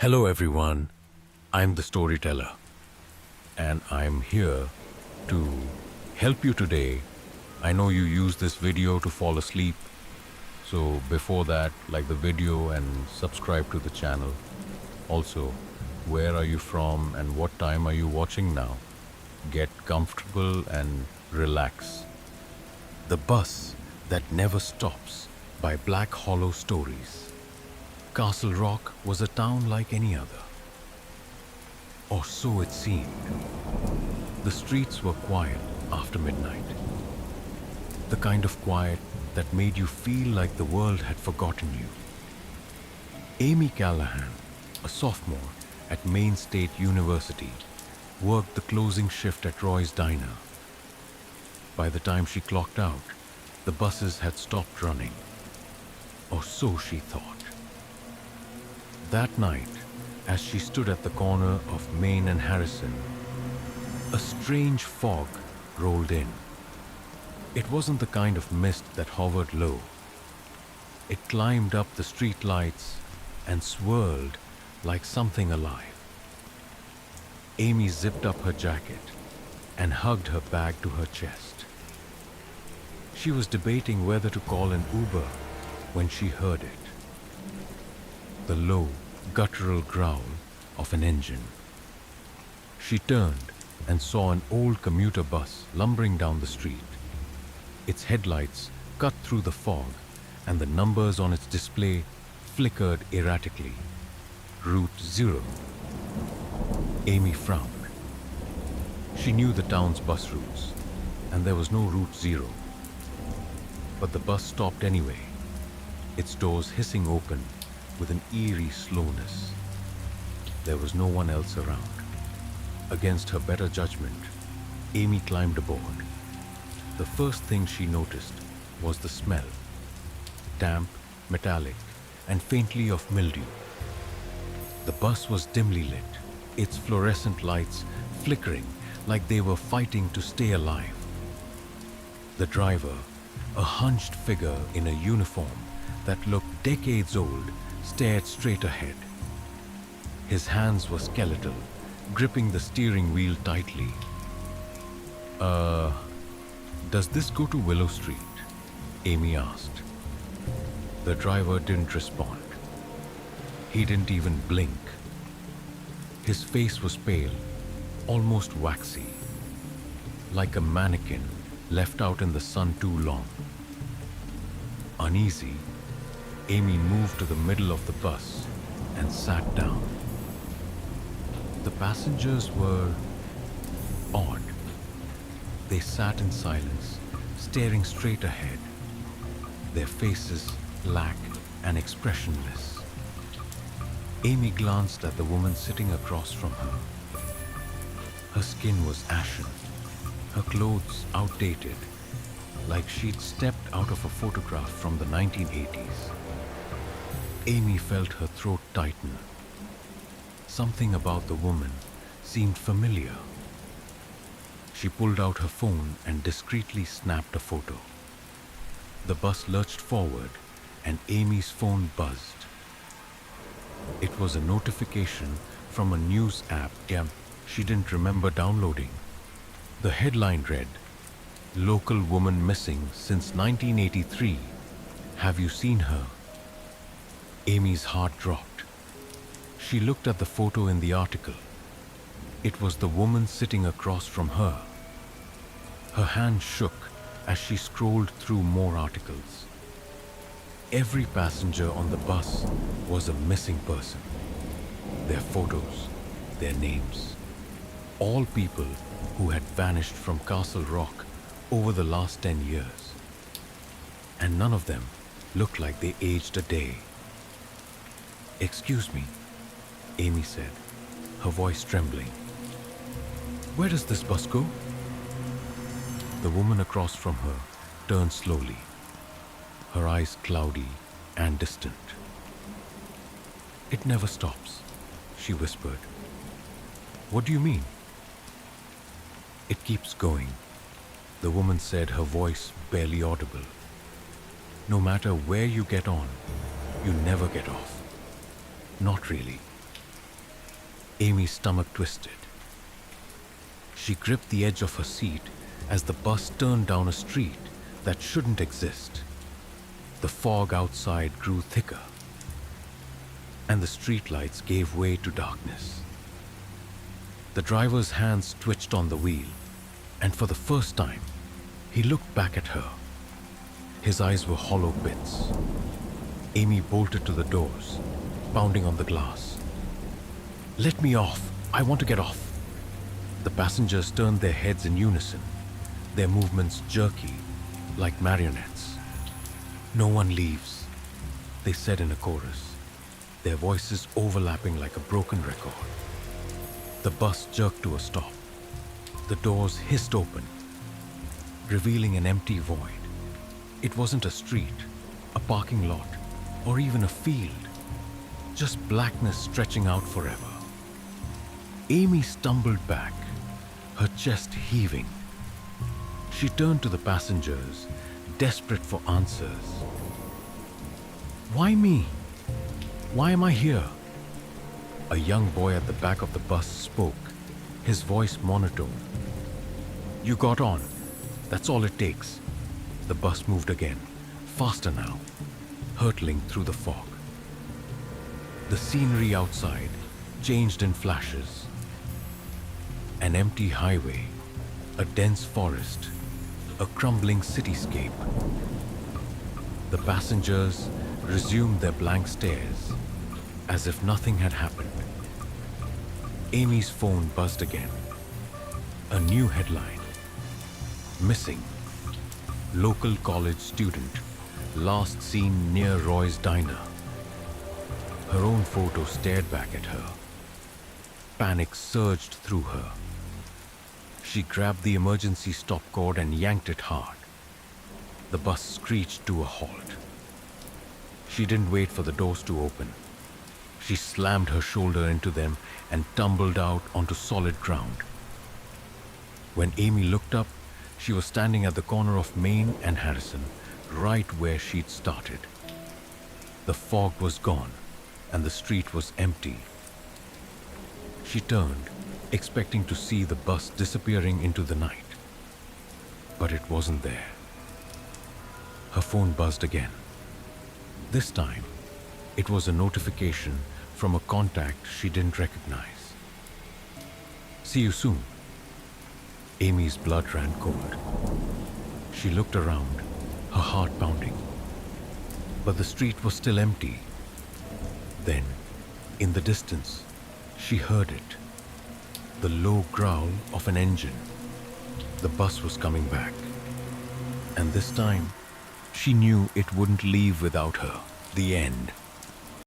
Hello everyone, I'm the storyteller and I'm here to help you today. I know you use this video to fall asleep, so before that, like the video and subscribe to the channel. Also, where are you from and what time are you watching now? Get comfortable and relax. The Bus That Never Stops by Black Hollow Stories. Castle Rock was a town like any other. Or so it seemed. The streets were quiet after midnight. The kind of quiet that made you feel like the world had forgotten you. Amy Callahan, a sophomore at Maine State University, worked the closing shift at Roy's Diner. By the time she clocked out, the buses had stopped running. Or so she thought. That night, as she stood at the corner of Main and Harrison, a strange fog rolled in. It wasn't the kind of mist that hovered low. It climbed up the street lights and swirled like something alive. Amy zipped up her jacket and hugged her bag to her chest. She was debating whether to call an Uber when she heard it. The low, guttural growl of an engine. She turned and saw an old commuter bus lumbering down the street. Its headlights cut through the fog and the numbers on its display flickered erratically. Route 0. Amy frowned. She knew the town's bus routes, and there was no Route 0. But the bus stopped anyway, its doors hissing open with an eerie slowness. There was no one else around. Against her better judgment, Amy climbed aboard. The first thing she noticed was the smell. Damp, metallic, and faintly of mildew. The bus was dimly lit, its fluorescent lights flickering like they were fighting to stay alive. The driver, a hunched figure in a uniform that looked decades old, stared straight ahead. His hands were skeletal, gripping the steering wheel tightly. Does this go to Willow Street? Amy asked. The driver didn't respond. He didn't even blink. His face was pale, almost waxy, like a mannequin left out in the sun too long. Uneasy, Amy moved to the middle of the bus and sat down. The passengers were odd. They sat in silence, staring straight ahead, their faces black and expressionless. Amy glanced at the woman sitting across from her. Her skin was ashen, her clothes outdated, like she'd stepped out of a photograph from the 1980s. Amy felt her throat tighten. Something about the woman seemed familiar. She pulled out her phone and discreetly snapped a photo. The bus lurched forward and Amy's phone buzzed. It was a notification from a news app she didn't remember downloading. The headline read, "Local woman missing since 1983. Have you seen her?" Amy's heart dropped. She looked at the photo in the article. It was the woman sitting across from her. Her hand shook as she scrolled through more articles. Every passenger on the bus was a missing person. Their photos, their names. All people who had vanished from Castle Rock over the last 10 years. And none of them looked like they aged a day. "Excuse me," Amy said, her voice trembling. "Where does this bus go?" The woman across from her turned slowly, her eyes cloudy and distant. "It never stops," she whispered. "What do you mean?" "It keeps going," the woman said, her voice barely audible. "No matter where you get on, you never get off. Not really. Amy's stomach twisted. She gripped the edge of her seat as the bus turned down a street that shouldn't exist. The fog outside grew thicker, and the streetlights gave way to darkness. The driver's hands twitched on the wheel, and for the first time, he looked back at her. His eyes were hollow pits. Amy bolted to the doors, pounding on the glass. "Let me off! I want to get off!" The passengers turned their heads in unison, their movements jerky, like marionettes. "No one leaves," they said in a chorus, their voices overlapping like a broken record. The bus jerked to a stop. The doors hissed open, revealing an empty void. It wasn't a street, a parking lot, or even a field, just blackness stretching out forever. Amy stumbled back, her chest heaving. She turned to the passengers, desperate for answers. "Why me? Why am I here?" A young boy at the back of the bus spoke, his voice monotone. "You got on. That's all it takes." The bus moved again, faster now, hurtling through the fog. The scenery outside changed in flashes. An empty highway, a dense forest, a crumbling cityscape. The passengers resumed their blank stares, as if nothing had happened. Amy's phone buzzed again. A new headline. "Missing. Local college student last seen near Roy's diner." Her own photo stared back at her. Panic surged through her. She grabbed the emergency stop cord and yanked it hard. The bus screeched to a halt. She didn't wait for the doors to open. She slammed her shoulder into them and tumbled out onto solid ground. When Amy looked up, she was standing at the corner of Main and Harrison, right where she'd started. The fog was gone, and the street was empty. She turned, expecting to see the bus disappearing into the night. But it wasn't there. Her phone buzzed again. This time, it was a notification from a contact she didn't recognize. "See you soon." Amy's blood ran cold. She looked around, her heart pounding. But the street was still empty. Then, in the distance, she heard it. The low growl of an engine. The bus was coming back. And this time, she knew it wouldn't leave without her. The end.